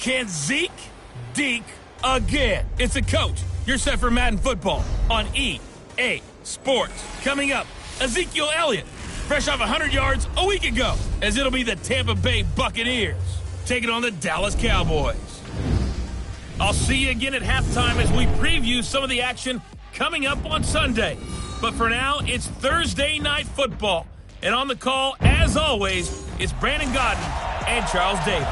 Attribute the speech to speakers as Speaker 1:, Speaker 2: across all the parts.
Speaker 1: Can Zeke deke again? It's a coach. You're set for Madden football on EA Sports. Coming up, Ezekiel Elliott, fresh off 100 yards a week ago, as it'll be the Tampa Bay Buccaneers taking on the Dallas Cowboys. I'll see you again at halftime as we preview some of the action coming up on Sunday. But for now, it's Thursday Night Football. And on the call, as always, it's Brandon Godden and Charles Davis.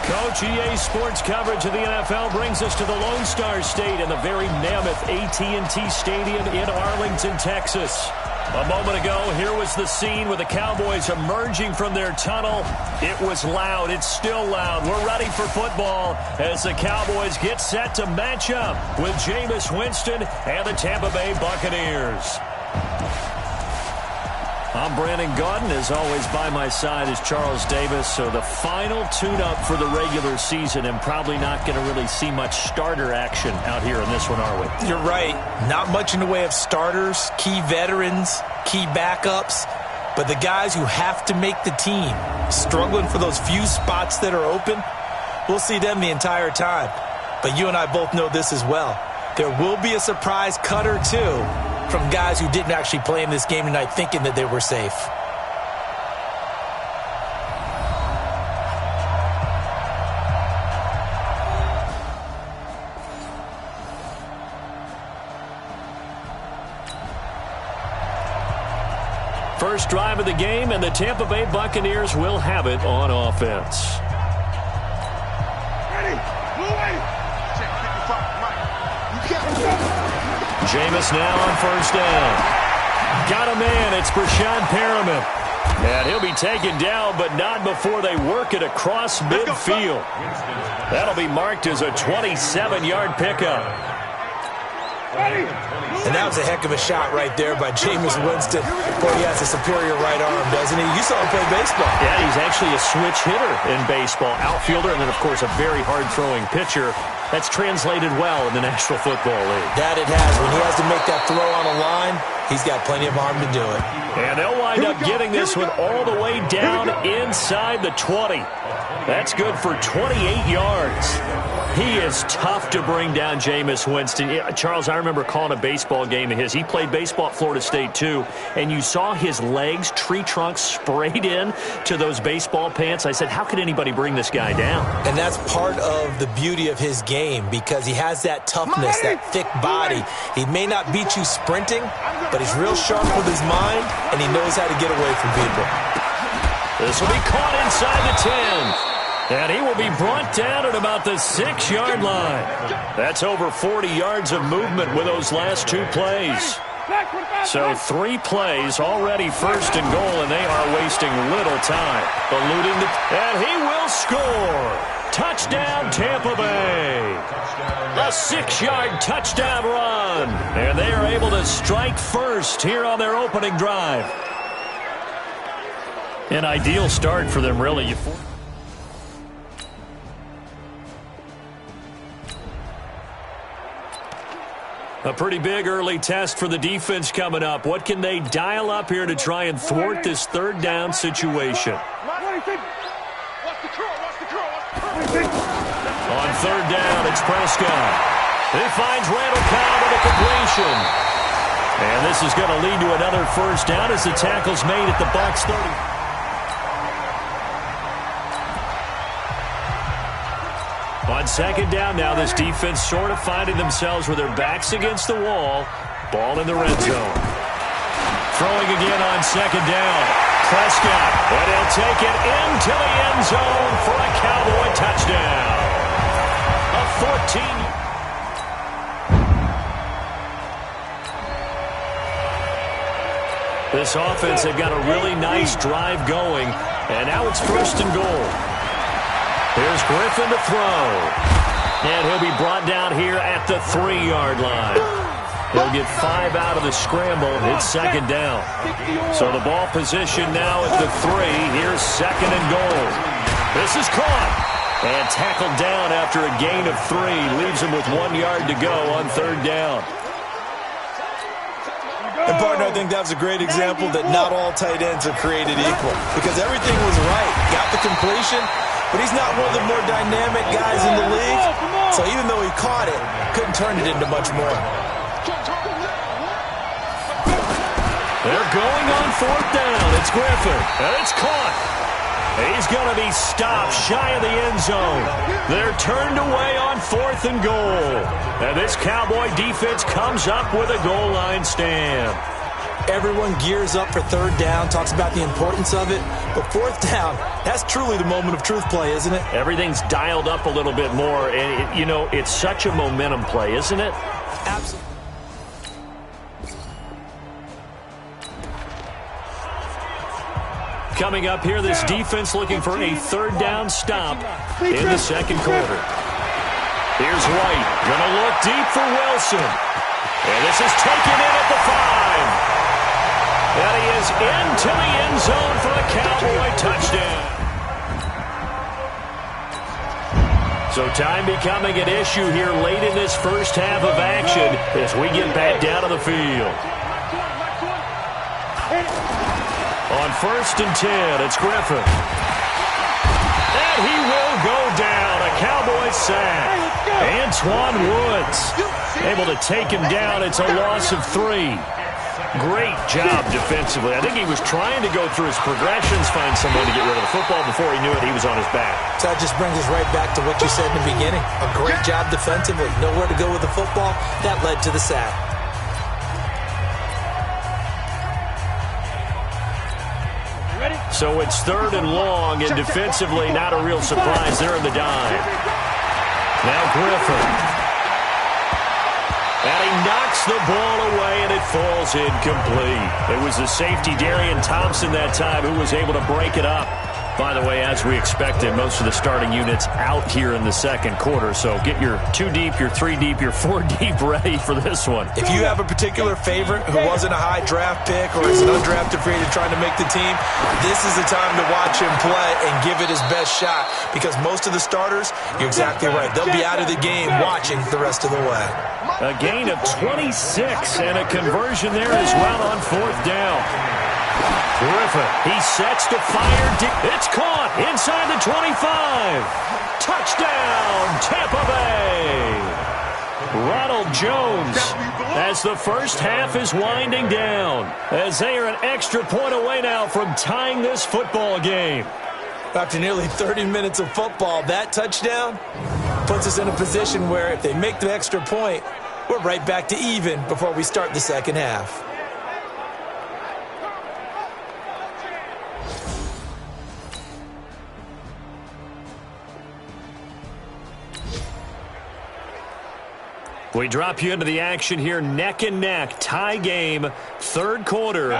Speaker 2: Coach, EA Sports coverage of the NFL brings us to the Lone Star State and the very mammoth AT&T Stadium in Arlington, Texas. A moment ago, here was the scene with the Cowboys emerging from their tunnel. It was loud. It's still loud. We're ready for football as the Cowboys get set to match up with Jameis Winston and the Tampa Bay Buccaneers. I'm Brandon Gaudin. As always, by my side is Charles Davis. So the final tune-up for the regular season, and probably not going to really see much starter action out here in this one, are we?
Speaker 3: You're right. Not much in the way of starters, key veterans, key backups. But the guys who have to make the team, struggling for those few spots that are open, we'll see them the entire time. But you and I both know this as well. There will be a surprise cut or two from guys who didn't actually play in this game tonight thinking that they were safe.
Speaker 2: First drive of the game, and the Tampa Bay Buccaneers will have it on offense.
Speaker 4: Ready, move. Check 55, Mike.
Speaker 2: Jameis now on first down. Got a man. It's Brashad Perriman. And he'll be taken down, but not before they work it across midfield. That'll be marked as a 27-yard pickup.
Speaker 3: And that was a heck of a shot right there by Jameis Winston. Boy, he has a superior right arm, doesn't he? You saw him play baseball.
Speaker 2: Yeah, he's actually a switch hitter in baseball. Outfielder, and then, of course, a very hard-throwing pitcher. That's translated well in the National Football League.
Speaker 3: That it has. When he has to make that throw on a line, he's got plenty of arm to do it.
Speaker 2: And they'll wind up getting this one all the way down inside the 20. That's good for 28 yards. He is tough to bring down, Jameis Winston. Charles, I remember calling a baseball game of his. He played baseball at Florida State, too, and you saw his legs, tree trunks sprayed in to those baseball pants. I said, how could anybody bring this guy down?
Speaker 3: And that's part of the beauty of his game because he has that toughness, that thick body. He may not beat you sprinting, but he's real sharp with his mind, and he knows how to get away from people.
Speaker 2: This will be caught inside the 10. And he will be brought down at about the 6-yard line. That's over 40 yards of movement with those last two plays. So 3 plays already first and goal, and they are wasting little time. And he will score. Touchdown, Tampa Bay. A 6-yard touchdown run. And they are able to strike first here on their opening drive. An ideal start for them, really. A pretty big early test for the defense coming up. What can they dial up here to try and thwart this third down situation? On third down, it's Prescott. He finds Randall Cobb with a completion. And this is going to lead to another first down as the tackle's made at the Bucs 30. On second down now, this defense sort of finding themselves with their backs against the wall. Ball in the red zone. Throwing again on second down. Prescott, and he'll take it into the end zone for a Cowboy touchdown. A 14. This offense, they've got a really nice drive going, and now it's first and goal. Here's Griffin to throw. And he'll be brought down here at the 3-yard line. He'll get 5 out of the scramble. It's second down. So the ball position now at the 3. Here's second and goal. This is caught. And tackled down after a gain of 3. Leaves him with 1 yard to go on third down.
Speaker 3: And, partner, I think that was a great example that not all tight ends are created equal because everything was right. Got the completion, but he's not one of the more dynamic guys in the league. So even though he caught it, couldn't turn it into much more.
Speaker 2: They're going on fourth down. It's Griffin, and it's caught. He's going to be stopped shy of the end zone. They're turned away on fourth and goal. And this Cowboy defense comes up with a goal line stand.
Speaker 3: Everyone gears up for third down, talks about the importance of it. But fourth down, that's truly the moment of truth play, isn't it?
Speaker 2: Everything's dialed up a little bit more. And, it's such a momentum play, isn't it?
Speaker 3: Absolutely.
Speaker 2: Coming up here, this defense looking for a third down stop in the second quarter. Here's White. Going to look deep for Wilson. And this is taken in at the 5. And he is into the end zone for a Cowboy touchdown. So time becoming an issue here late in this first half of action as we get back down to the field. On 1st and 10, it's Griffin. And he will go down. A Cowboy sack. Antoine Woods able to take him down. It's a loss of 3. Great job defensively. I think he was trying to go through his progressions, find someone to get rid of the football. Before he knew it, he was on his back.
Speaker 3: So that just brings us right back to what you said in the beginning. A great job defensively. Nowhere to go with the football. That led to the sack.
Speaker 2: So it's 3rd and long, and defensively not a real surprise. They're in the dive. Now Griffin. And he knocks the ball away, and it falls incomplete. It was the safety, Darian Thompson, that time, who was able to break it up. By the way, as we expected, most of the starting units out here in the second quarter. So get your 2 deep, your 3 deep, your 4 deep ready for this one.
Speaker 3: If you have a particular favorite who wasn't a high draft pick or is an undrafted free agent trying to make the team, this is the time to watch him play and give it his best shot because most of the starters, you're exactly right, they'll be out of the game watching the rest of the way.
Speaker 2: A gain of 26 and a conversion there as well on 4th down. Griffin, he sets to fire. It's caught inside the 25. Touchdown, Tampa Bay. Ronald Jones as the first half is winding down. As they are an extra point away now from tying this football game.
Speaker 3: After nearly 30 minutes of football, that touchdown puts us in a position where if they make the extra point, we're right back to even before we start the second half.
Speaker 2: We drop you into the action here, neck and neck, tie game, 3rd quarter,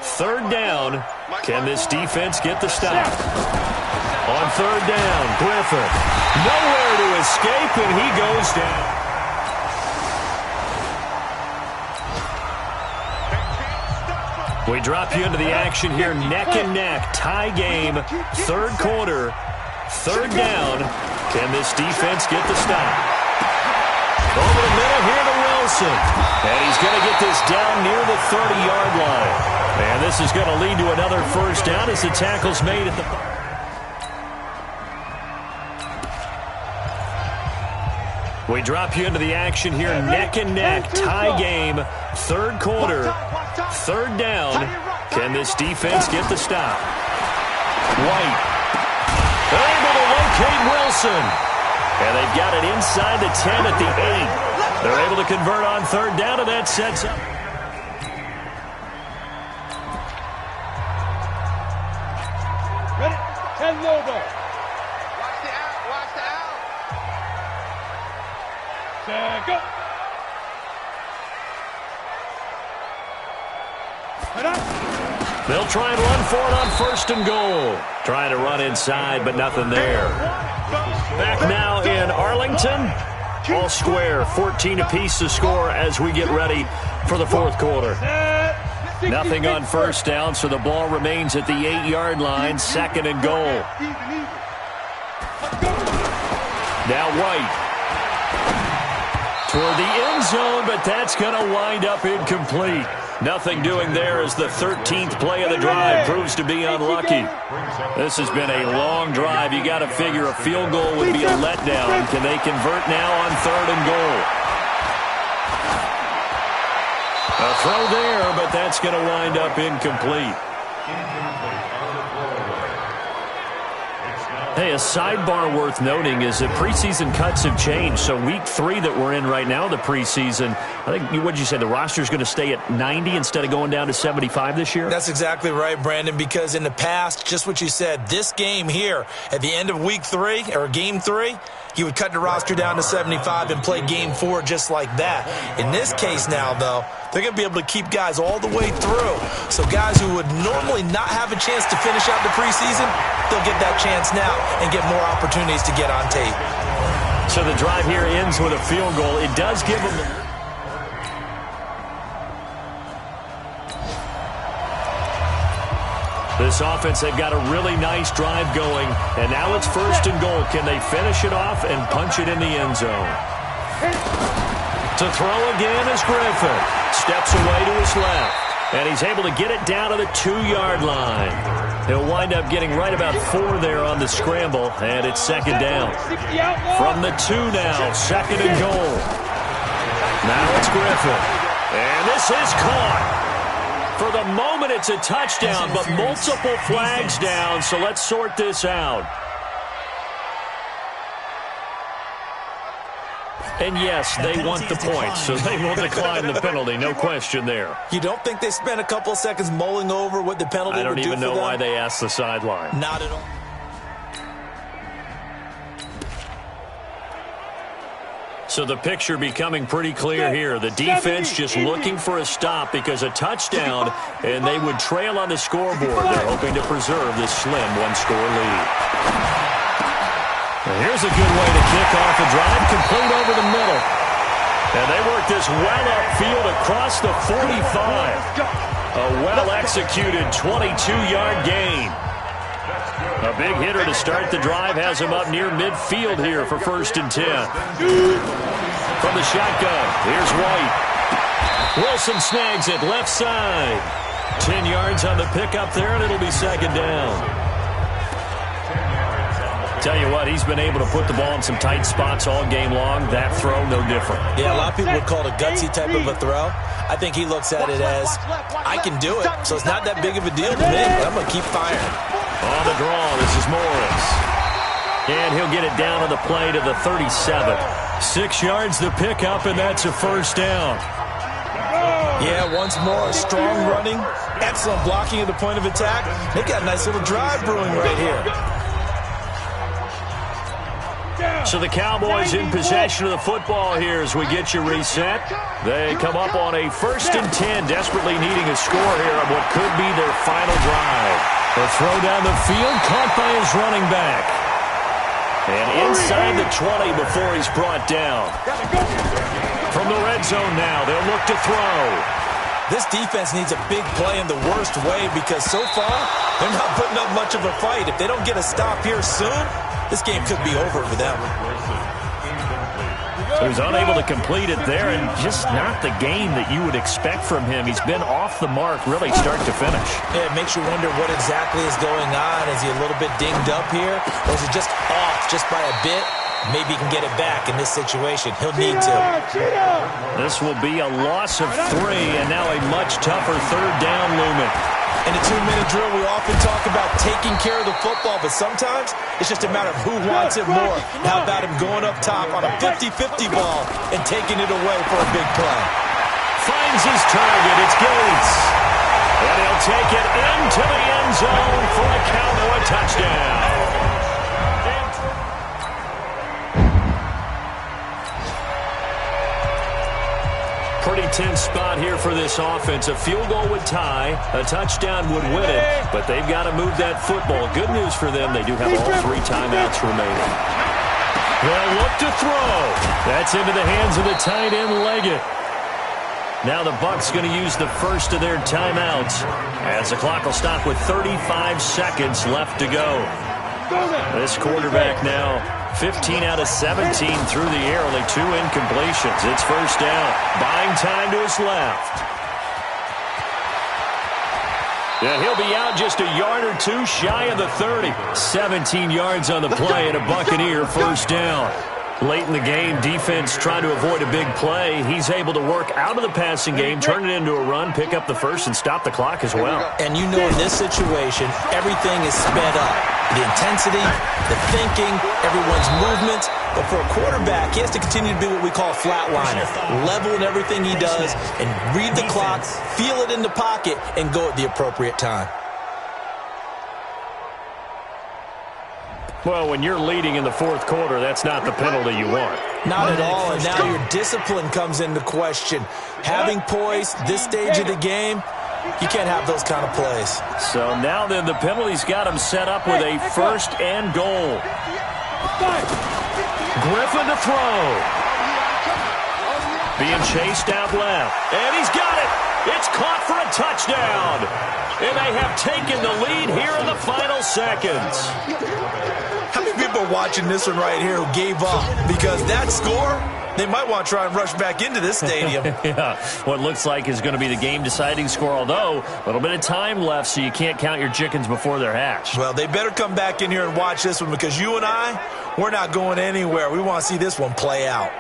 Speaker 2: 3rd down. Can this defense get the stop? On 3rd down, Griffin, nowhere to escape, and he goes down. We drop you into the action here, neck and neck, tie game, 3rd quarter, 3rd down. Can this defense get the stop? Over the middle here to Wilson. And he's going to get this down near the 30-yard line. And this is going to lead to another first down as the tackle's made at the... We drop you into the action here, neck and neck, tie game, 3rd quarter, 3rd down. Can this defense get the stop? White. They're able to locate Wilson. And they've got it inside the 10 at the 8. They're able to convert on 3rd down, and that sets up.
Speaker 4: Ready? 10 Lobo. Watch the out. Watch the out. Set, go.
Speaker 2: They'll try and run for it on 1st and goal. Trying to run inside, but nothing there. Back now in Arlington. All square, 14 apiece to score as we get ready for the 4th quarter. Nothing on 1st down, so the ball remains at the 8-yard line, 2nd and goal. Now White. toward the end zone, but that's going to wind up incomplete. Nothing doing there as the 13th play of the drive proves to be unlucky. This has been a long drive. You got to figure a field goal would be a letdown. Can they convert now on 3rd and goal? A throw there, but that's going to wind up incomplete. Hey, a sidebar worth noting is that preseason cuts have changed. So week 3 that we're in right now, the preseason, I think, what did you say, the roster's going to stay at 90 instead of going down to 75 this year?
Speaker 3: That's exactly right, Brandon, because in the past, just what you said, this game here, at the end of week 3, or game 3, you would cut the roster down to 75 and play game 4 just like that. In this case now, though, they're going to be able to keep guys all the way through. So guys who would normally not have a chance to finish out the preseason, they'll get that chance now and get more opportunities to get on tape.
Speaker 2: So the drive here ends with a field goal. It does give them... This offense, they've got a really nice drive going, and now it's 1st and goal. Can they finish it off and punch it in the end zone? To throw again is Griffin. Steps away to his left, and he's able to get it down to the 2-yard line. He'll wind up getting right about 4 there on the scramble, and it's 2nd down. From the 2 now, 2nd and goal. Now it's Griffin, and this is caught. For the moment, it's a touchdown, but multiple flags down, so let's sort this out. And yes, they want the points, so they will decline the penalty, no question there.
Speaker 3: You don't think they spent a couple of seconds mulling over what the penalty would do for them?
Speaker 2: I don't even know why they asked the sideline.
Speaker 3: Not at all.
Speaker 2: So the picture becoming pretty clear here. The defense just looking for a stop because a touchdown, and they would trail on the scoreboard. They're hoping to preserve this slim 1-score lead. And here's a good way to kick off a drive, complete over the middle. And they work this well upfield across the 45. A well-executed 22-yard gain. A big hitter to start the drive has him up near midfield here for 1st and 10. From the shotgun, here's White. Wilson snags it left side. 10 yards on the pickup there, and it'll be 2nd down. Tell you what, he's been able to put the ball in some tight spots all game long. That throw, no different.
Speaker 3: Yeah, a lot of people would call it a gutsy type of a throw. I think he looks at it as, I can do it, so it's not that big of a deal to me, but I'm going to keep firing.
Speaker 2: On the draw, this is Morris. And he'll get it down on the play to the 37. 6 yards to pick up, and that's a 1st down.
Speaker 3: Yeah, once more, strong running, excellent blocking at the point of attack. They've got a nice little drive brewing right here.
Speaker 2: So the Cowboys in possession of the football here as we get you reset. They come up on a 1st and 10, desperately needing a score here on what could be their final drive. A throw down the field, caught by his running back. And inside the 20 before he's brought down. From the red zone now, they'll look to throw.
Speaker 3: This defense needs a big play in the worst way because so far, they're not putting up much of a fight. If they don't get a stop here soon, this game could be over for them.
Speaker 2: So he's unable to complete it there, and just not the game that you would expect from him. He's been off the mark really start to finish.
Speaker 3: Yeah, it makes you wonder what exactly is going on. Is he a little bit dinged up here, or is it just off just by a bit? Maybe he can get it back in this situation. He'll need to.
Speaker 2: This will be a loss of 3, and now a much tougher 3rd down looming.
Speaker 3: In a 2-minute drill, we often talk about taking care of the football, but sometimes it's just a matter of who wants it more. How about him going up top on a 50-50 ball and taking it away for a big play?
Speaker 2: Finds his target. It's Gates. And he'll take it into the end zone for a Cowboy touchdown. Pretty tense spot here for this offense. A field goal would tie, a touchdown would win it, but they've got to move that football. Good news for them, they do have all 3 timeouts remaining. They'll look to throw. That's into the hands of the tight end, Leggett. Now the Bucs going to use the first of their timeouts as the clock will stop with 35 seconds left to go. This quarterback now 15 out of 17 through the air, only 2 incompletions. It's first down. Buying time to his left. And he'll be out just a yard or 2 shy of the 30. 17 yards on the play and a Buccaneer first down. Late in the game, defense trying to avoid a big play. He's able to work out of the passing game, turn it into a run, pick up the first, and stop the clock as well.
Speaker 3: And you know in this situation, everything is sped up. The intensity, the thinking, everyone's movements. But for a quarterback, he has to continue to be what we call a flatliner. Level in everything he does and read the clock, feel it in the pocket, and go at the appropriate time.
Speaker 2: Well, when you're leading in the fourth quarter, that's not the penalty you want.
Speaker 3: Not at all, and now your discipline comes into question. Having poise, this stage of the game, you can't have those kind of plays.
Speaker 2: So now then, the penalty's got him set up with a first and goal. Griffin to throw. Being chased out left. And he's got it. It's caught for a touchdown. And they have taken the lead here in the final seconds.
Speaker 3: How many people are watching this one right here who gave up? Because that score, they might want to try and rush back into this stadium.
Speaker 2: Yeah, what looks like is going to be the game-deciding score, although a little bit of time left, so you can't count your chickens before they're hatched.
Speaker 3: Well, they better come back in here and watch this one because you and I, we're not going anywhere. We want to see this one play out.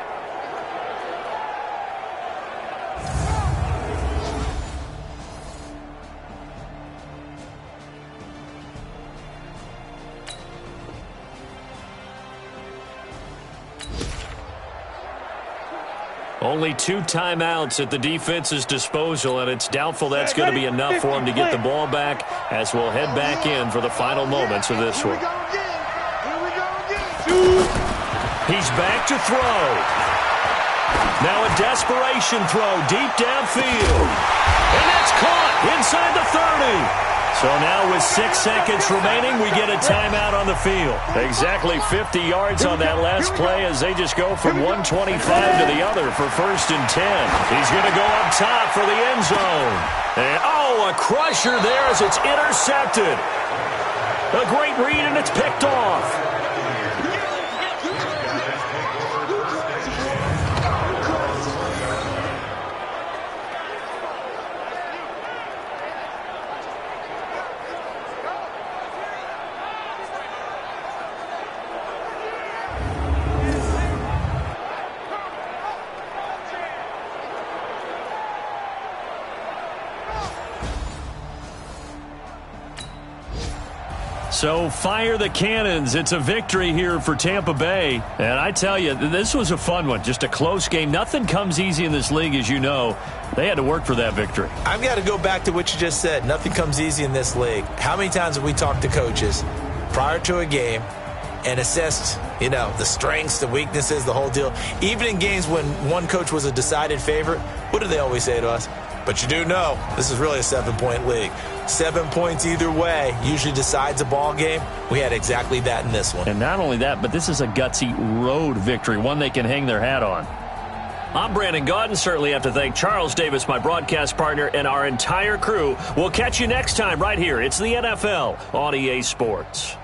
Speaker 2: Only 2 timeouts at the defense's disposal, and it's doubtful that's going to be enough for him to get the ball back as we'll head back in for the final moments of this one. He's back to throw. Now a desperation throw deep downfield. And that's caught inside the 30. So now with 6 seconds remaining, we get a timeout on the field. Exactly 50 yards on that last play as they just go from 125 to the other for first and 10. He's going to go up top for the end zone. And, oh, a crusher there as it's intercepted. A great read, and it's picked off. So fire the cannons. It's a victory here for Tampa Bay. And I tell you, this was a fun one. Just a close game. Nothing comes easy in this league, as you know. They had to work for that victory.
Speaker 3: I've got to go back to what you just said. Nothing comes easy in this league. How many times have we talked to coaches prior to a game and assessed, the strengths, the weaknesses, the whole deal? Even in games when one coach was a decided favorite, what do they always say to us? But you do know this is really a 7-point league. 7 points either way usually decides a ball game. We had exactly that in this one.
Speaker 2: And not only that, but this is a gutsy road victory, one they can hang their hat on. I'm Brandon Gaudin. Certainly have to thank Charles Davis, my broadcast partner, and our entire crew. We'll catch you next time right here. It's the NFL on EA Sports.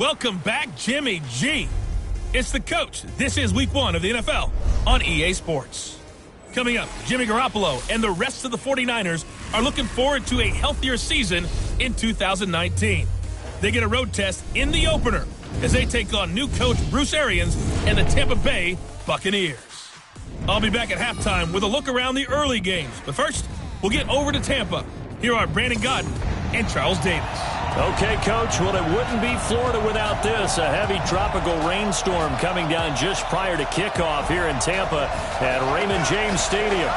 Speaker 1: Welcome back, Jimmy G. It's the coach. This is week 1 of the NFL on EA Sports. Coming up, Jimmy Garoppolo and the rest of the 49ers are looking forward to a healthier season in 2019. They get a road test in the opener as they take on new coach Bruce Arians and the Tampa Bay Buccaneers. I'll be back at halftime with a look around the early games. But first, we'll get over to Tampa. Here are Brandon Gaudin and Charles Davis.
Speaker 2: Okay, Coach, well, it wouldn't be Florida without this. A heavy tropical rainstorm coming down just prior to kickoff here in Tampa at Raymond James Stadium.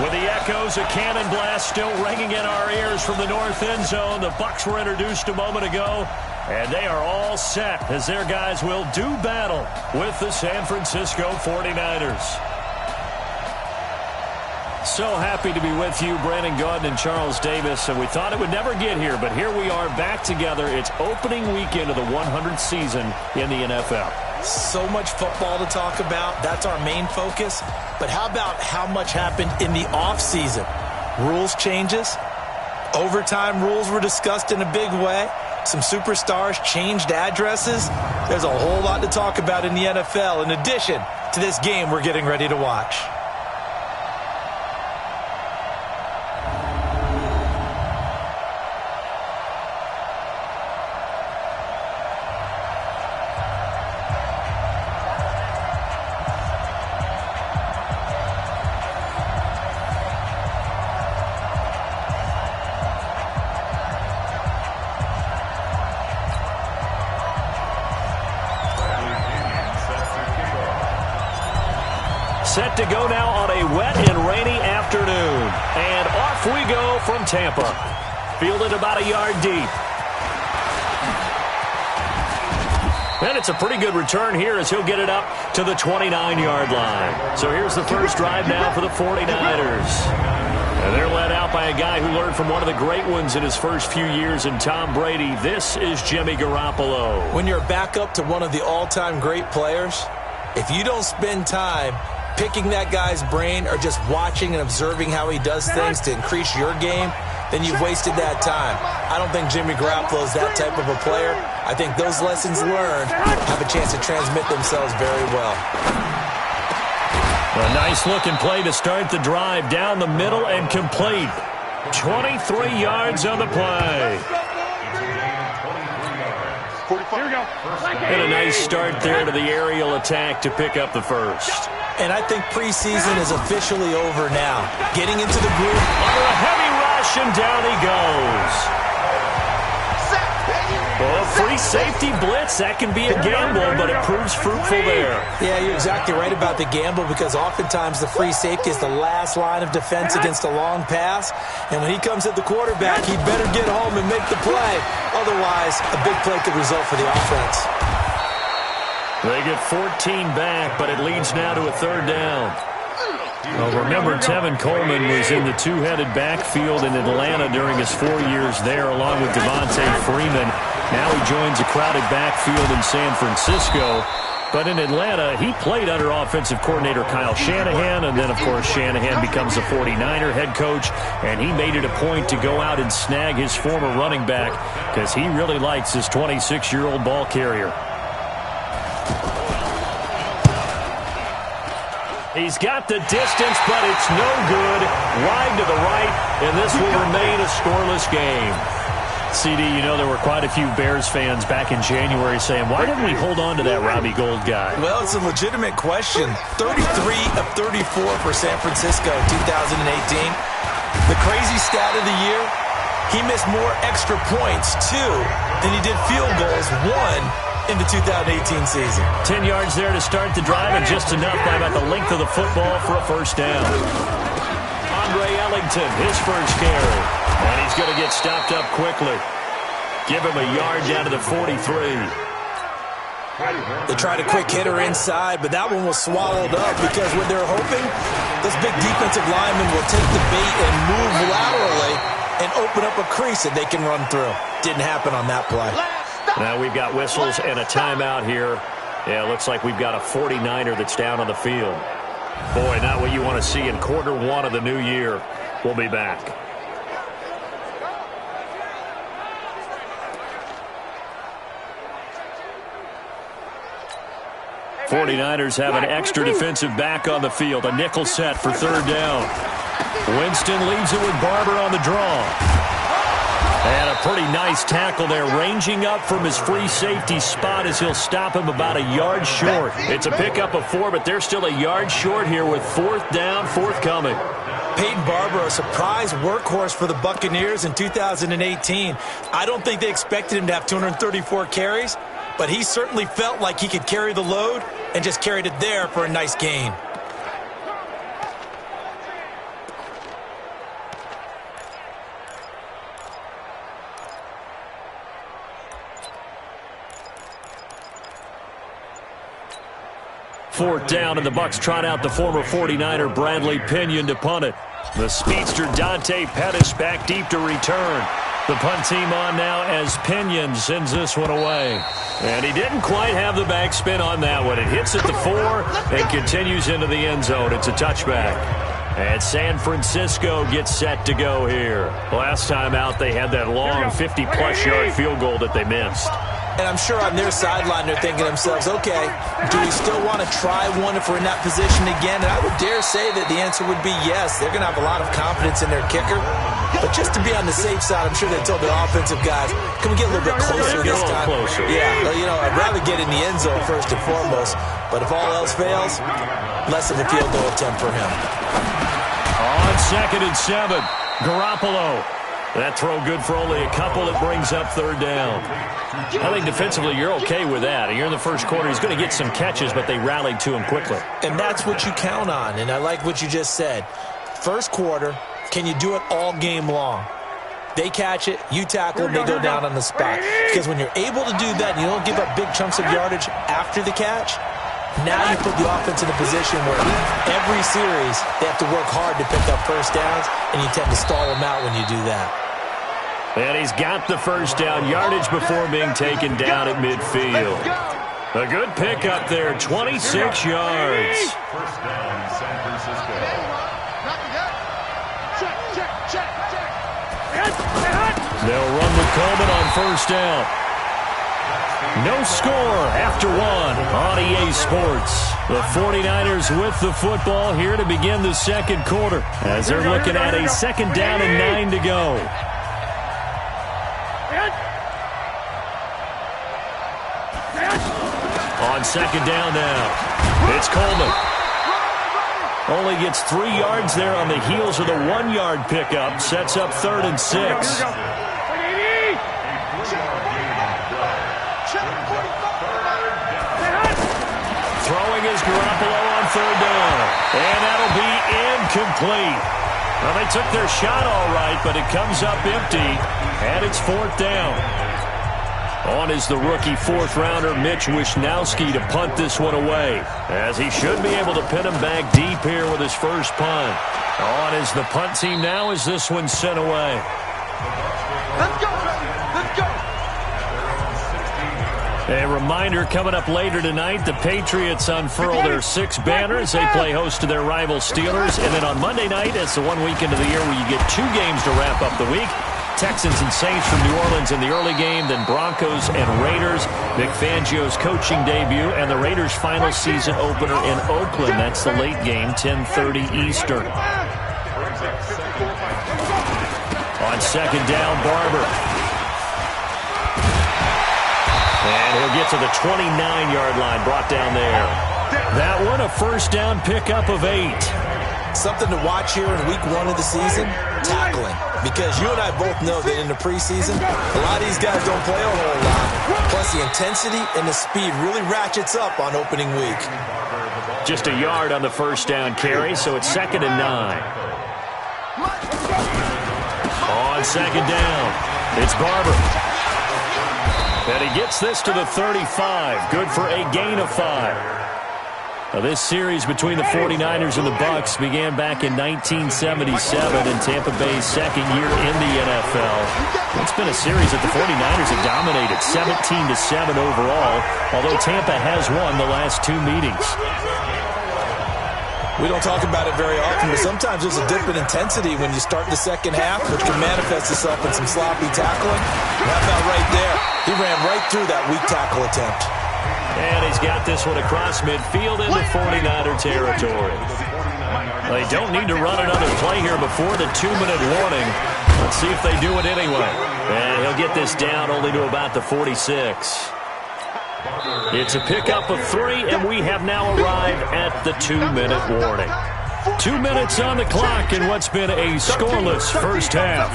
Speaker 2: With the echoes of cannon blast still ringing in our ears from the north end zone, the Bucs were introduced a moment ago, and they are all set as their guys will do battle with the San Francisco 49ers. So happy to be with you, Brandon Gaudin and Charles Davis. And we thought it would never get here, but here we are back together. It's opening weekend of the 100th season in the NFL.
Speaker 3: So much football to talk about. That's our main focus. But how about how much happened in the offseason? Rules changes. Overtime rules were discussed in a big way. Some superstars changed addresses. There's a whole lot to talk about in the NFL in addition to this game we're getting ready to watch.
Speaker 2: Set to go now on a wet and rainy afternoon. And off we go from Tampa. Fielded about a yard deep. And it's a pretty good return here as he'll get it up to the 29-yard line. So here's the first drive now for the 49ers. And they're led out by a guy who learned from one of the great ones in his first few years in Tom Brady. This is Jimmy Garoppolo.
Speaker 3: When you're back up to one of the all-time great players, if you don't spend time picking that guy's brain or just watching and observing how he does things to increase your game, then you've wasted that time. I don't think Jimmy Garoppolo is that type of a player. I think those lessons learned have a chance to transmit themselves very well.
Speaker 2: A nice-looking play to start the drive down the middle and complete. 23 yards on the play. And a nice start there to the aerial attack to pick up the first.
Speaker 3: And I think preseason is officially over now. Getting into the groove.
Speaker 2: Under a heavy rush, and down he goes. Well, a free safety blitz, that can be a gamble, but it proves fruitful there.
Speaker 3: Yeah, you're exactly right about the gamble because oftentimes the free safety is the last line of defense against a long pass. And when he comes at the quarterback, he better get home and make the play. Otherwise, a big play could result for the offense.
Speaker 2: They get 14 back, but it leads now to a third down. Well, remember, Tevin Coleman was in the two-headed backfield in Atlanta during his 4 years there, along with Devontae Freeman. Now he joins a crowded backfield in San Francisco. But in Atlanta, he played under offensive coordinator Kyle Shanahan, and then, of course, Shanahan becomes a 49er head coach, and he made it a point to go out and snag his former running back because he really likes his 26-year-old ball carrier. He's got the distance, but it's no good. Wide to the right, and this will remain a scoreless game. CD, you know there were quite a few Bears fans back in January saying, why didn't we hold on to that Robbie Gould guy?
Speaker 3: Well, it's a legitimate question. 33 of 34 for San Francisco 2018. The crazy stat of the year, he missed more extra points, too, than he did field goals, one in the 2018 season.
Speaker 2: 10 yards there to start the drive, and just enough by about the length of the football for a first down. Andre Ellington, his first carry. And he's going to get stopped up quickly. Give him a yard down to the 43.
Speaker 3: They tried a quick hitter inside, but that one was swallowed up because what they're hoping, those big defensive linemen will take the bait and move laterally and open up a crease that they can run through. Didn't happen on that play.
Speaker 2: Now we've got whistles and a timeout here. Yeah, it looks like we've got a 49er that's down on the field. Boy, not what you want to see in quarter one of the new year. We'll be back. 49ers have an extra defensive back on the field. A nickel set for third down. Winston leaves it with Barber on the draw. And a pretty nice tackle there, ranging up from his free safety spot as he'll stop him about a yard short. It's a pickup of 4, but they're still a yard short here with fourth down forthcoming.
Speaker 3: Peyton Barber, a surprise workhorse for the Buccaneers in 2018. I don't think they expected him to have 234 carries, but he certainly felt like he could carry the load and just carried it there for a nice gain.
Speaker 2: Fourth down, and the Bucs trot out the former 49er Bradley Pinion to punt it. The speedster Dante Pettis back deep to return. The punt team on now as Pinion sends this one away. And he didn't quite have the backspin on that one. It hits at the 4 and continues into the end zone. It's a touchback. And San Francisco gets set to go here. Last time out, they had that long 50-plus yard field goal that they missed.
Speaker 3: And I'm sure on their sideline they're thinking to themselves, okay, do we still want to try one if we're in that position again? And I would dare say that the answer would be yes. They're going to have a lot of confidence in their kicker. But just to be on the safe side, I'm sure they told the offensive guys, can we get a little bit closer this time? Yeah, you know, I'd rather get in the end zone first and foremost. But if all else fails, less of a field goal attempt for him.
Speaker 2: On 2nd and 7, Garoppolo. That throw good for only a couple. It brings up third down. I think defensively you're okay with that. You're in the first quarter. He's going to get some catches, but they rallied to him quickly.
Speaker 3: And that's what you count on, and I like what you just said. First quarter, can you do it all game long? They catch it, you tackle, and they go down on the spot. Because when you're able to do that and you don't give up big chunks of yardage after the catch, now you put the offense in a position where every series they have to work hard to pick up first downs, and you tend to stall them out when you do that.
Speaker 2: And he's got the first down yardage before being taken down at midfield. A good pickup there, 26 yards.
Speaker 4: First down, San Francisco.
Speaker 2: They'll run with Coleman on first down. No score after 1 on EA Sports. The 49ers with the football here to begin the second quarter as they're looking at a second down and 9 to go. On second down now, it's Coleman. Only gets 3 yards there on the heels of the 1-yard pickup. Sets up 3rd and 6. Throwing is Garoppolo on third down. And that'll be incomplete. Well, they took their shot all right, but it comes up empty. And it's 4th down. On is the rookie 4th-rounder Mitch Wishnowsky to punt this one away, as he should be able to pin him back deep here with his first punt. On is the punt team now as this one's sent away.
Speaker 4: Let's go, baby. Let's go.
Speaker 2: A reminder coming up later tonight, the Patriots unfurl their 6 banners. They play host to their rival Steelers. And then on Monday night, it's the one weekend of the year where you get 2 games to wrap up the week. Texans and Saints from New Orleans in the early game, then Broncos and Raiders. Vic Fangio's coaching debut, and the Raiders' final season opener in Oakland. That's the late game, 10:30 Eastern. On second down, Barber. And he'll get to the 29-yard line, brought down there. That one, a first down pickup of 8.
Speaker 3: Something to watch here in week 1 of the season, tackling. Because you and I both know that in the preseason, a lot of these guys don't play a whole lot. Plus, the intensity and the speed really ratchets up on opening week.
Speaker 2: Just a yard on the first down carry, so it's 2nd and 9. On second down, it's Barber. And he gets this to the 35. Good for a gain of 5. Now, this series between the 49ers and the Bucs began back in 1977 in Tampa Bay's second year in the NFL. It's been a series that the 49ers have dominated, 17-7 overall, although Tampa has won the last 2 meetings.
Speaker 3: We don't talk about it very often, but sometimes there's a dip in intensity when you start the second half, which can manifest itself in some sloppy tackling. How about right there? He ran right through that weak tackle attempt.
Speaker 2: And a He's got this one across midfield into 49er territory. They don't need to run another play here before the 2-minute warning. Let's see if they do it anyway. And he'll get this down only to about the 46. It's a pickup of 3, and we have now arrived at the 2-minute warning. 2 minutes on the clock in what's been a scoreless first half.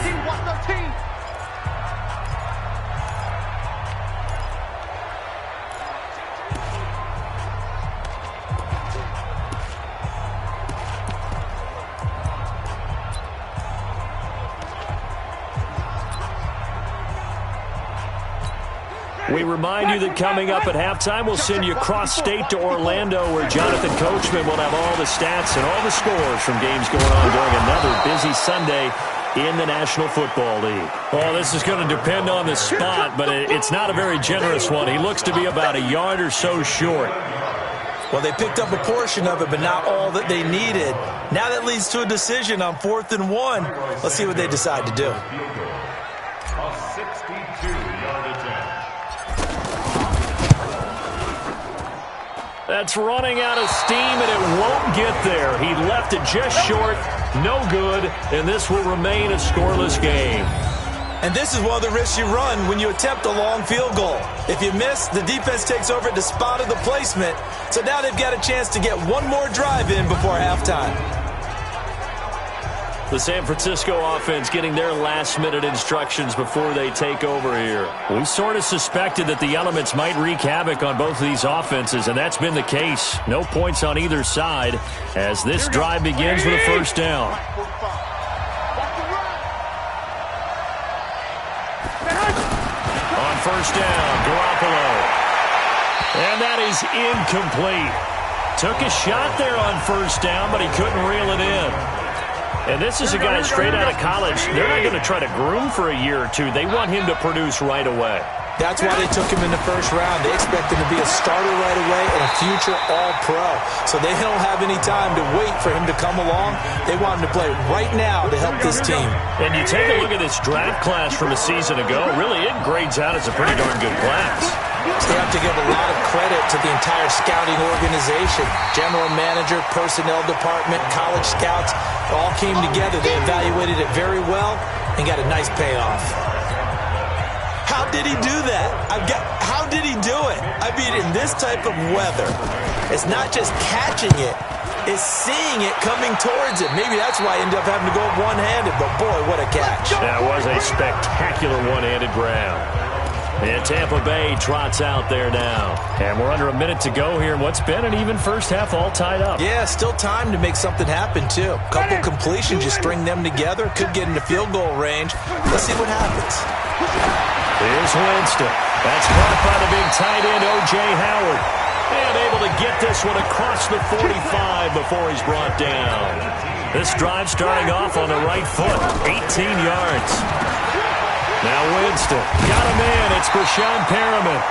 Speaker 2: We remind you that coming up at halftime, we'll send you cross-state to Orlando, where Jonathan Coachman will have all the stats and all the scores from games going on during another busy Sunday in the National Football League. Well, this is going to depend on the spot, but it's not a very generous one. He looks to be about a yard or so short.
Speaker 3: Well, they picked up a portion of it, but not all that they needed. Now that leads to a decision on 4th and 1. Let's see what they decide to do.
Speaker 5: A 62-yard attempt.
Speaker 2: That's running out of steam, and it won't get there. He left it just short, no good, and this will remain a scoreless game.
Speaker 3: And this is one of the risks you run when you attempt a long field goal. If you miss, the defense takes over at the spot of the placement. So now they've got a chance to get one more drive in before halftime.
Speaker 2: The San Francisco offense getting their last-minute instructions before they take over here. We sort of suspected that the elements might wreak havoc on both of these offenses, and that's been the case. No points on either side as this drive begins with a first down. On first down, Garoppolo. And that is incomplete. Took a shot there on first down, but he couldn't reel it in. And this is a guy straight out of college. They're not going to try to groom for a year or two. They want him to produce right away.
Speaker 3: That's why they took him in the first round. They expect him to be a starter right away and a future All-Pro. So they don't have any time to wait for him to come along. They want him to play right now to help this team.
Speaker 2: And you take a look at this draft class from a season ago. Really, it grades out as a pretty darn good class.
Speaker 3: So they have to give a lot of credit to the entire scouting organization. General manager, personnel department, college scouts, all came together. They evaluated it very well and got a nice payoff. How did he do that? How did he do it? I mean, in this type of weather, it's not just catching it, it's seeing it coming towards it. Maybe that's why he ended up having to go one-handed, but boy, what a catch.
Speaker 2: That was a spectacular one-handed grab. And Tampa Bay trots out there now. And we're under a minute to go here in what's been an even first half all tied up.
Speaker 3: Yeah, still time to make something happen, too. Couple completions, you string them together, could get into field goal range. Let's see what happens.
Speaker 2: Here's Winston. That's caught by the big tight end, O.J. Howard. And able to get this one across the 45 before he's brought down. This drive starting off on the right foot, 18 yards. Now Winston, got a man, it's Brashon Perriman.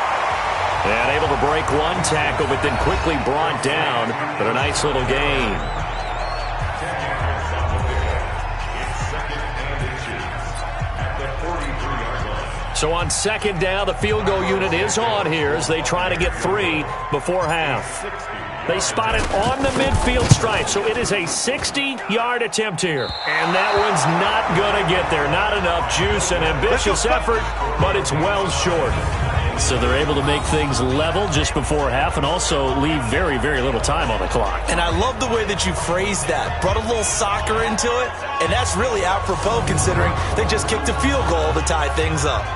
Speaker 2: And able to break one tackle, but then quickly brought down, but a nice little gain. So on second down, the field goal unit is on here as they try to get 3 before half. They spot it on the midfield stripe, so it is a 60-yard attempt here. And that one's not going to get there. Not enough juice, an ambitious effort, but it's well short. So they're able to make things level just before half and also leave very, very little time on the clock.
Speaker 3: And I love the way that you phrased that. Brought a little soccer into it, and that's really apropos considering they just kicked a field goal to tie things up.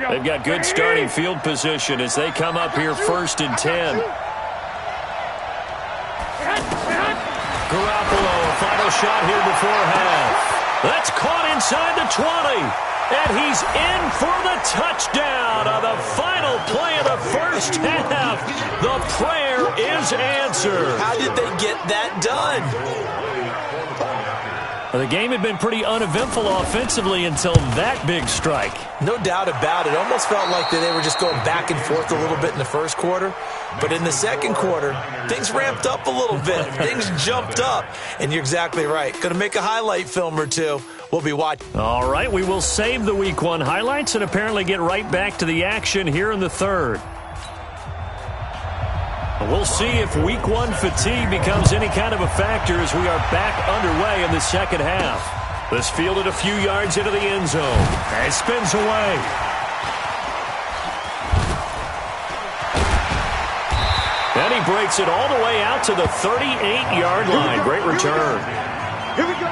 Speaker 2: They've got good starting field position as they come up here 1st and 10. Garoppolo, a final shot here before half. That's caught inside the 20. And he's in for the touchdown on the final play of the first half. The prayer is answered.
Speaker 3: How did they get that done?
Speaker 2: Well, the game had been pretty uneventful offensively until that big strike.
Speaker 3: No doubt about it. Almost felt like they were just going back and forth a little bit in the first quarter. But in the second quarter, things ramped up a little bit. Things jumped up. And you're exactly right. Going to make a highlight film or two. We'll be watching.
Speaker 2: All right, we will save the Week 1 highlights and apparently get right back to the action here in the third. We'll see if Week 1 fatigue becomes any kind of a factor as we are back underway in the second half. This fielded a few yards into the end zone. And spins away. And he breaks it all the way out to the 38-yard line. Great return.
Speaker 4: Here we go.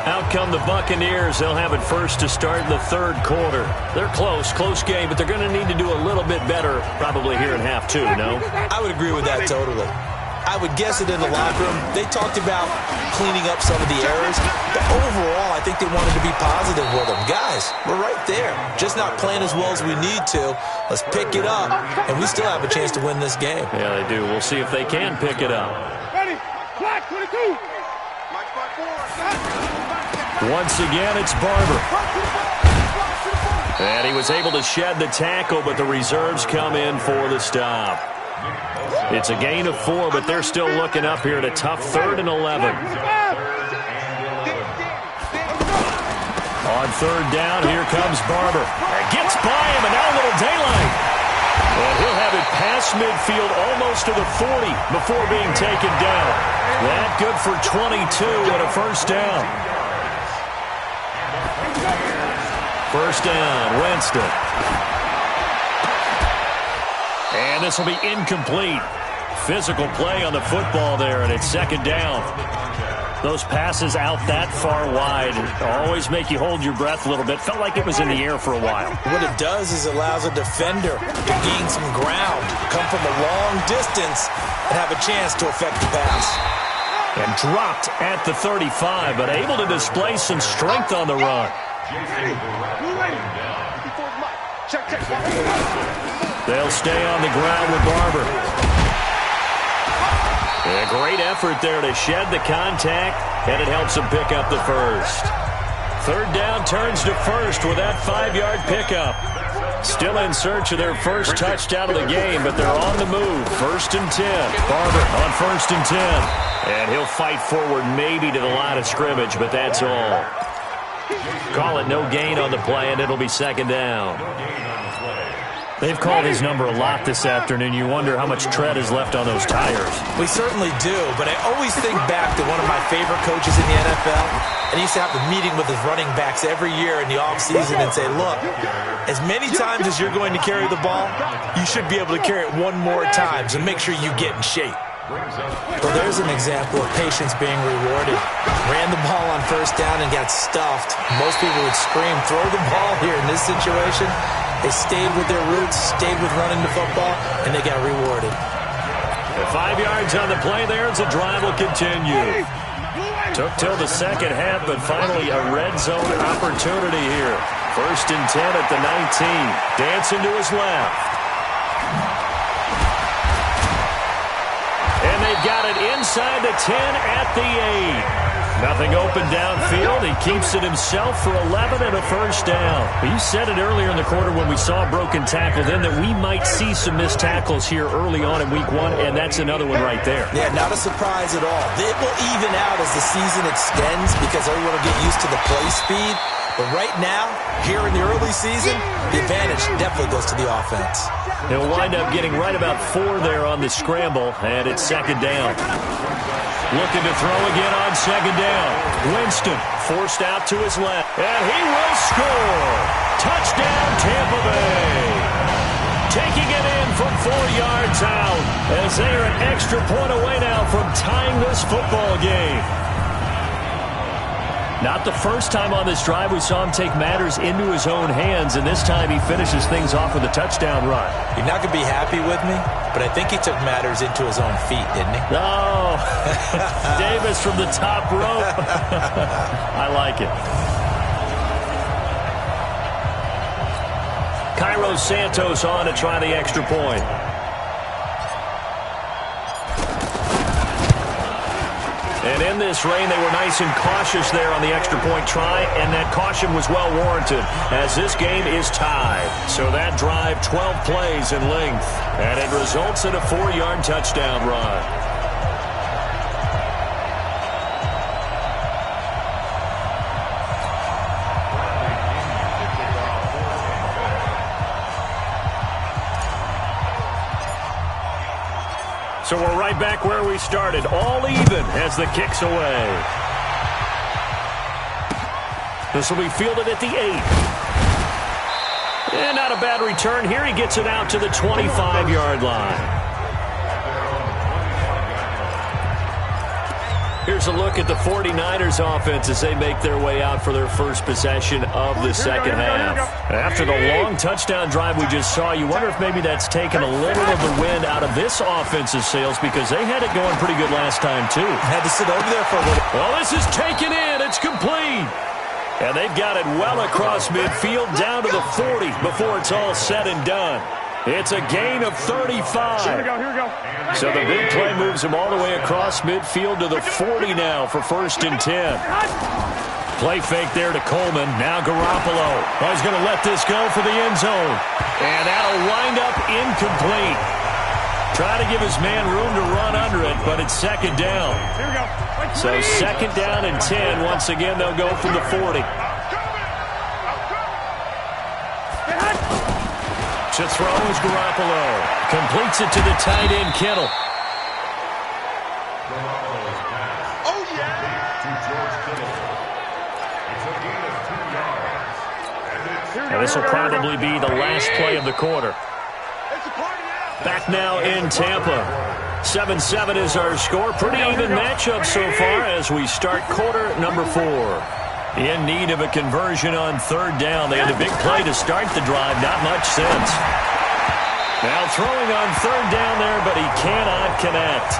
Speaker 2: Out come the Buccaneers. They'll have it first to start in the third quarter. They're close game, but they're going to need to do a little bit better probably here in half two, no?
Speaker 3: I would agree with that totally. I would guess it in the locker room. They talked about cleaning up some of the errors, but overall, I think they wanted to be positive with them. Guys, we're right there. Just not playing as well as we need to. Let's pick it up, and we still have a chance to win this game.
Speaker 2: Yeah, they do. We'll see if they can pick it up.
Speaker 4: Ready? Flag 22.
Speaker 2: Once again, it's Barber. And he was able to shed the tackle, but the reserves come in for the stop. It's a gain of 4, but they're still looking up here at a tough 3rd and 11. On 3rd down, here comes Barber. And gets by him, and now a little daylight. And he'll have it past midfield almost to the 40 before being taken down. That good for 22 and a first down. First down, Winston. And this will be incomplete. Physical play on the football there, and it's second down. Those passes out that far wide always make you hold your breath a little bit. Felt like it was in the air for a while.
Speaker 3: What it does is allows a defender to gain some ground, come from a long distance, and have a chance to affect the pass.
Speaker 2: And dropped at the 35, but able to display some strength on the run. They'll stay on the ground with Barber. A great effort there to shed the contact, and it helps him pick up the first. 3rd down turns to first with that 5-yard pickup. Still in search of their first touchdown of the game, but they're on the move. 1st and 10. Barber on 1st and 10. And he'll fight forward maybe to the line of scrimmage, but that's all. Call it no gain on the play, and it'll be second down. They've called his number a lot this afternoon. You wonder how much tread is left on those tires.
Speaker 3: We certainly do, but I always think back to one of my favorite coaches in the NFL. And he used to have a meeting with his running backs every year in the offseason and say, look, as many times as you're going to carry the ball, you should be able to carry it one more time, so make sure you get in shape. Well, there's an example of patience being rewarded. Ran the ball on 1st down and got stuffed. Most people would scream, throw the ball here in this situation. They stayed with their roots, stayed with running the football, and they got rewarded.
Speaker 2: 5 yards on the play there as the drive will continue. Took till the second half, but finally a red zone opportunity here. 1st and 10 at the 19. Dancing to his left. And they've got it inside the 10 at the 8. Nothing open downfield. He keeps it himself for 11 and a first down. You said it earlier in the quarter when we saw a broken tackle then that we might see some missed tackles here early on in Week 1, and that's another one right there.
Speaker 3: Yeah, not a surprise at all. It will even out as the season extends because everyone will get used to the play speed. But right now, here in the early season, the advantage definitely goes to the offense.
Speaker 2: He'll wind up getting right about 4 there on the scramble, and it's second down. Looking to throw again on second down. Winston forced out to his left, and he will score. Touchdown, Tampa Bay. Taking it in from 4 yards out as they are an extra point away now from tying this football game. Not the first time on this drive we saw him take matters into his own hands, and this time he finishes things off with a touchdown run.
Speaker 3: You're not going to be happy with me, but I think he took matters into his own feet, didn't he?
Speaker 2: No. Davis from the top rope. I like it. Cairo Santos on to try the extra point. And in this rain, they were nice and cautious there on the extra point try, and that caution was well warranted as this game is tied. So that drive, 12 plays in length, and it results in a 4-yard touchdown run. So we're right back where we started, all even as the kick's away. This will be fielded at the 8. And not a bad return here. He gets it out to the 25-yard line. Here's a look at the 49ers offense as they make their way out for their first possession of the second half. After the long touchdown drive we just saw, you wonder if maybe that's taken a little of the wind out of this offensive sails because they had it going pretty good last time too.
Speaker 3: Had to sit over there for a little.
Speaker 2: Well, this is taken in. It's complete. And they've got it well across midfield down to the 40 before it's all said and done. It's a gain of 35.
Speaker 4: Here we go.
Speaker 2: So the big play moves him all the way across midfield to the 40 now for 1st and 10. Play fake there to Coleman. Now Garoppolo. Oh, he's going to let this go for the end zone. And that'll wind up incomplete. Try to give his man room to run under it, but it's second down.
Speaker 4: Here we go.
Speaker 2: So second down and 10. Once again, they'll go from the 40. To throw is Garoppolo. Completes it to the tight end, Kittle.
Speaker 4: Oh, yeah!
Speaker 2: And this will probably be the last play of the quarter. Back now in Tampa. 7-7 is our score. Pretty even matchup so far as we start quarter number 4. In need of a conversion on 3rd down. They had a big play to start the drive. Not much since. Now throwing on 3rd down there, but he cannot connect.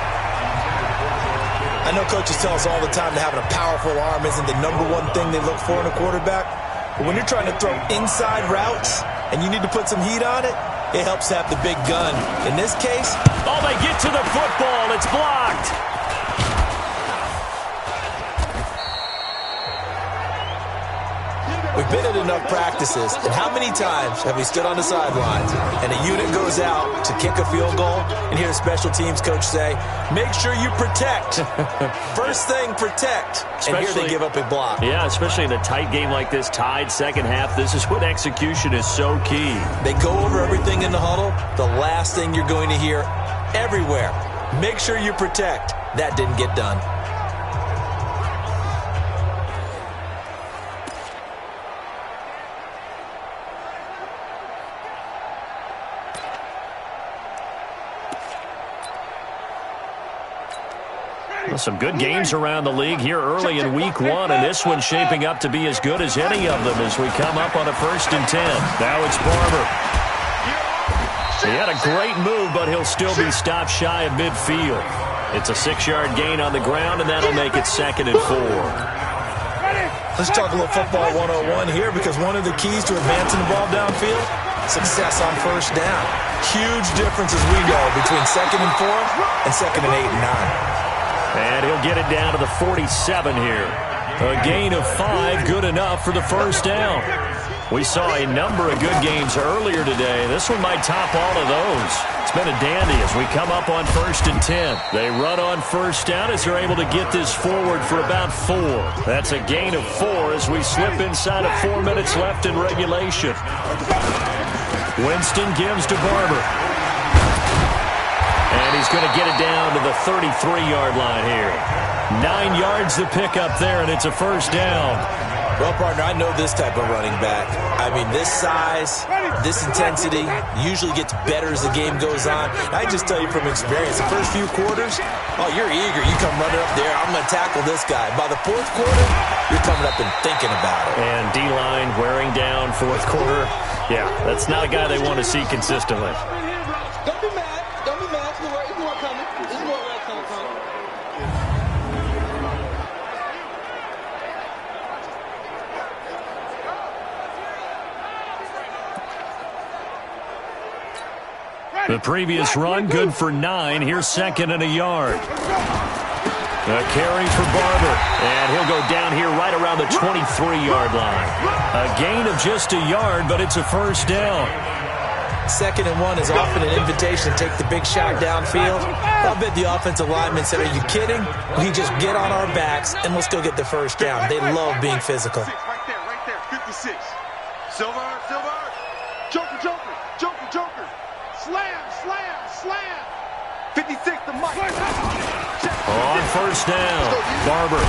Speaker 3: I know coaches tell us all the time that having a powerful arm isn't the #1 thing they look for in a quarterback. But when you're trying to throw inside routes and you need to put some heat on it, it helps to have the big gun. In this case,
Speaker 2: oh, they get to the football. It's blocked.
Speaker 3: we've been at enough practices, and how many times have we stood on the sidelines and a unit goes out to kick a field goal and hear the special teams coach say, make sure you protect. First thing, protect. And here they give up a block.
Speaker 2: Yeah, especially in a tight game like this, tied second half. This is when execution is so key.
Speaker 3: They go over everything in the huddle. The last thing you're going to hear everywhere, make sure you protect. That didn't get done.
Speaker 2: Well, some good games around the league here early in week 1, and this one's shaping up to be as good as any of them as we come up on a 1st and 10. Now it's Barber. He had a great move, but he'll still be stopped shy of midfield. It's a 6-yard gain on the ground, and that'll make it 2nd and 4.
Speaker 3: Let's talk a little football 101 here, because one of the keys to advancing the ball downfield, success on 1st down. Huge difference, as we know, between 2nd and 4 and 2nd and 8 and 9.
Speaker 2: And he'll get it down to the 47 here. A gain of 5, good enough for the 1st down. We saw a number of good games earlier today. This one might top all of those. It's been a dandy as we come up on 1st and 10. They run on 1st down as they're able to get this forward for about 4. That's a gain of 4 as we slip inside of 4 minutes left in regulation. Winston gives to Barber. And he's going to get it down to the 33-yard line here. 9 yards to pick up there, and it's a 1st down.
Speaker 3: Well, partner, I know this type of running back. I mean, this size, this intensity usually gets better as the game goes on. I just tell you from experience, the first few quarters, oh, you're eager. You come running up there, I'm going to tackle this guy. By the 4th quarter, you're coming up and thinking about it.
Speaker 2: And D-line wearing down 4th quarter. Yeah, that's not a guy they want to see consistently.
Speaker 6: Don't be mad. Don't be mad. There's more coming. There's more where it's coming from.
Speaker 2: The previous run, good for 9. Here's 2nd and a yard. A carry for Barber, and he'll go down here right around the 23-yard line. A gain of just a yard, but it's a first down.
Speaker 3: 2nd and 1 is often an invitation to take the big shot downfield. I bet the offensive lineman said, are you kidding? We just get on our backs, and we'll still get the first down. They love being physical.
Speaker 4: Right there, 56. Silver. Joker. Slam. 56 to Mike.
Speaker 2: On first down, Barber.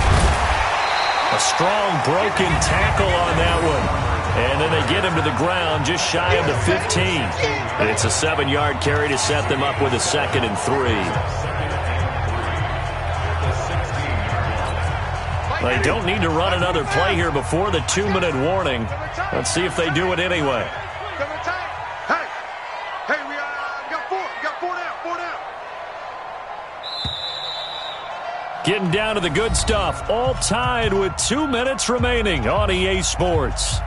Speaker 2: A strong broken tackle on that one. And then they get him to the ground just shy of the 15. It's a 7-yard carry to set them up with a 2nd and 3. They don't need to run another play here before the 2-minute warning. Let's see if they do it anyway.
Speaker 4: Hey, we got 4 down.
Speaker 2: Getting down to the good stuff. All tied with 2 minutes remaining on EA Sports.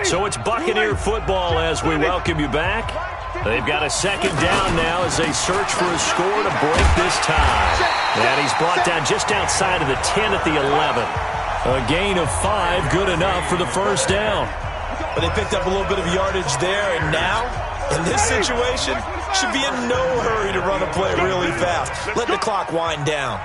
Speaker 2: So it's Buccaneer football as we welcome you back. They've got a 2nd down now as they search for a score to break this tie. And he's brought down just outside of the 10 at the 11. A gain of 5, good enough for the first down.
Speaker 3: But they picked up a little bit of yardage there, and now, in this situation, should be in no hurry to run a play really fast. Let the clock wind down.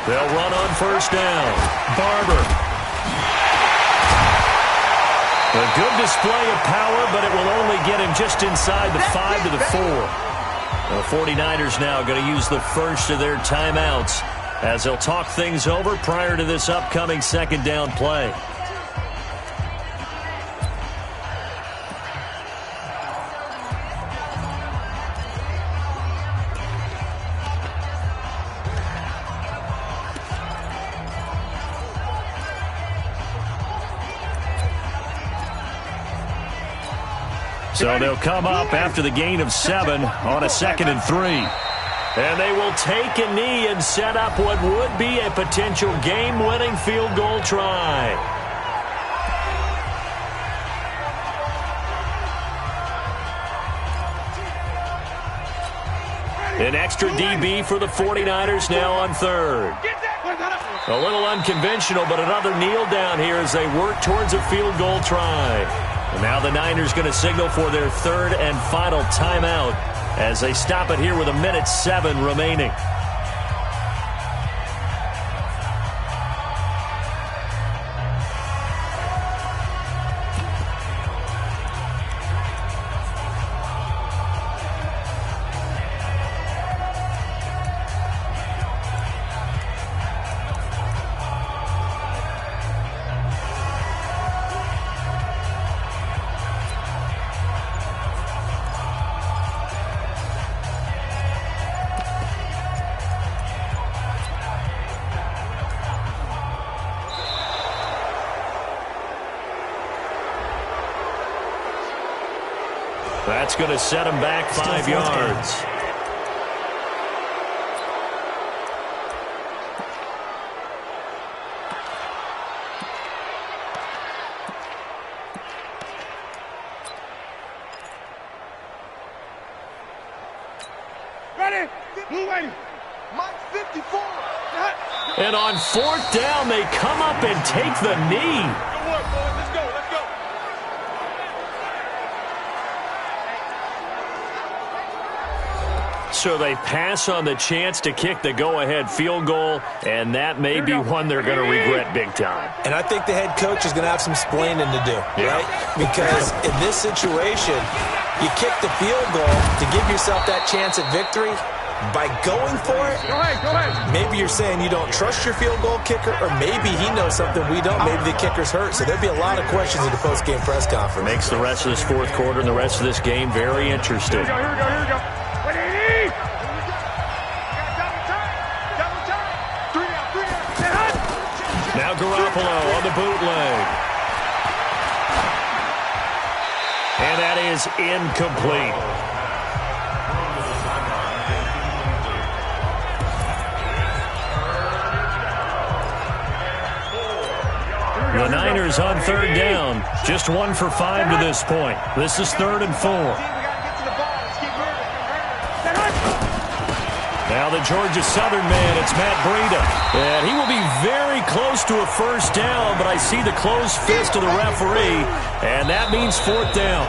Speaker 2: They'll run on first down. Barber. A good display of power, but it will only get him just inside the 5 to the 4. The 49ers now going to use the first of their timeouts as they'll talk things over prior to this upcoming 2nd down play. So they'll come up after the gain of 7 on a 2nd and 3. And they will take a knee and set up what would be a potential game-winning field goal try. An extra DB for the 49ers now on 3rd. A little unconventional, but another kneel down here as they work towards a field goal try. And now the Niners going to signal for their 3rd and final timeout as they stop it here with 1:07 remaining. That's going to set him back 5 yards.
Speaker 4: Ready? Blue ready. Mike 54.
Speaker 2: And on 4th down, they come up and take the knee.
Speaker 4: Good work, boys. Let's go.
Speaker 2: So they pass on the chance to kick the go-ahead field goal, and that may be one they're going to regret big time.
Speaker 3: And I think the head coach is going to have some explaining to do, right? Because in this situation, you kick the field goal to give yourself that chance at victory. By going for it,
Speaker 4: Go ahead.
Speaker 3: maybe you're saying you don't trust your field goal kicker, or maybe he knows something we don't. Maybe the kicker's hurt. So there'll be a lot of questions in the post-game press conference.
Speaker 2: Makes the rest of this 4th quarter and the rest of this game very interesting.
Speaker 4: Here we go. Ready? Double time. 3 down.
Speaker 2: Now Garoppolo on the bootleg. And that is incomplete. The Niners on third down, just 1 for 5 to this point. This is 3rd and 4. Now the Georgia Southern man, it's Matt Breida. And he will be very close to a first down, but I see the closed fist of the referee, and that means 4th down.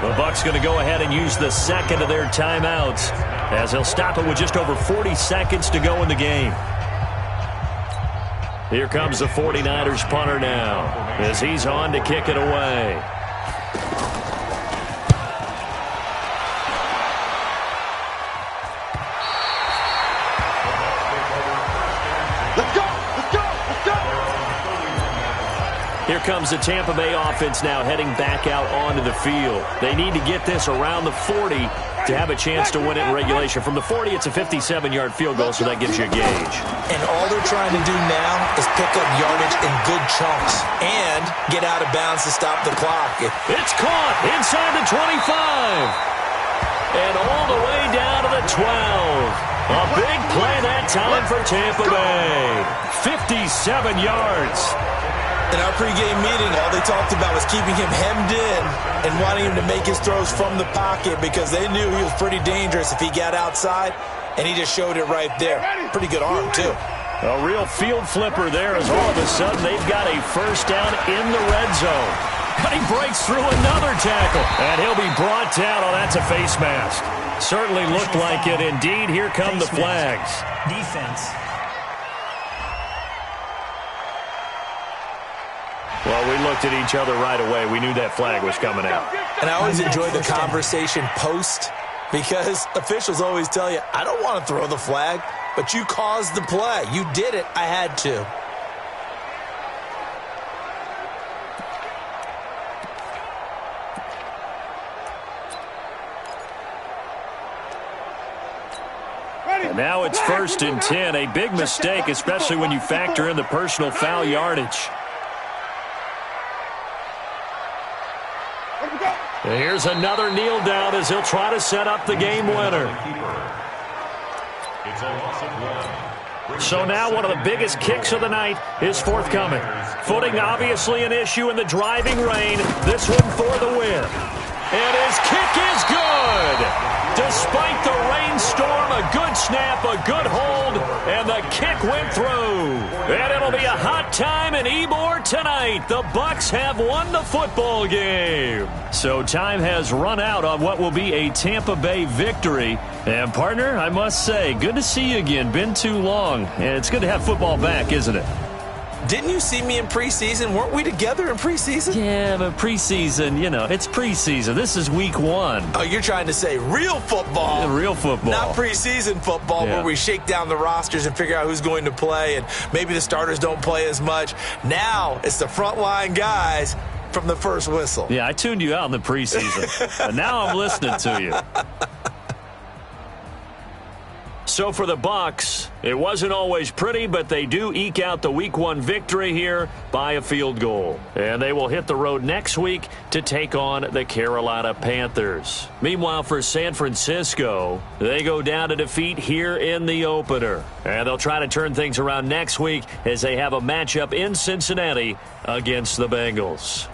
Speaker 2: The Bucs going to go ahead and use the second of their timeouts as they'll stop it with just over 40 seconds to go in the game. Here comes the 49ers punter now as he's on to kick it away. Here comes the Tampa Bay offense now heading back out onto the field. They need to get this around the 40 to have a chance to win it in regulation. From the 40, it's a 57-yard field goal, so that gives you a gauge.
Speaker 3: And all they're trying to do now is pick up yardage in good chunks and get out of bounds to stop the clock.
Speaker 2: It's caught inside the 25 and all the way down to the 12. A big play that time for Tampa Bay. 57 yards.
Speaker 3: In our pregame meeting, all they talked about was keeping him hemmed in and wanting him to make his throws from the pocket because they knew he was pretty dangerous if he got outside, and he just showed it right there. Pretty good arm, too.
Speaker 2: A real field flipper there as all of a sudden they've got a first down in the red zone. And he breaks through another tackle, and he'll be brought down. Oh, that's a face mask. Certainly looked like it. Indeed, here come the flags.
Speaker 7: Defense.
Speaker 2: Well, we looked at each other right away. We knew that flag was coming out.
Speaker 3: And I always enjoy the conversation post because officials always tell you, I don't want to throw the flag, but you caused the play. You did it. I had to.
Speaker 2: And now it's 1st and 10. A big mistake, especially when you factor in the personal foul yardage. Here's another kneel down as he'll try to set up the game winner. So now one of the biggest kicks of the night is forthcoming. Footing obviously an issue in the driving rain. This one for the win. And his kick is good. Despite the rainstorm, a good snap, a good hold, and the kick went through. And it'll be a hot time in Ybor tonight. The Bucs have won the football game. So time has run out on what will be a Tampa Bay victory. And partner, I must say, good to see you again. Been too long. And it's good to have football back, isn't it?
Speaker 3: Didn't you see me in preseason? Weren't we together in preseason?
Speaker 2: Yeah, but preseason, you know, it's preseason. This is week 1.
Speaker 3: Oh, you're trying to say real football.
Speaker 2: Yeah, real football.
Speaker 3: Not preseason football where we shake down the rosters and figure out who's going to play and maybe the starters don't play as much. Now it's the frontline guys from the first whistle.
Speaker 2: Yeah, I tuned you out in the preseason. And now I'm listening to you. So for the Bucs, it wasn't always pretty, but they do eke out the Week 1 victory here by a field goal. And they will hit the road next week to take on the Carolina Panthers. Meanwhile, for San Francisco, they go down to defeat here in the opener. And they'll try to turn things around next week as they have a matchup in Cincinnati against the Bengals.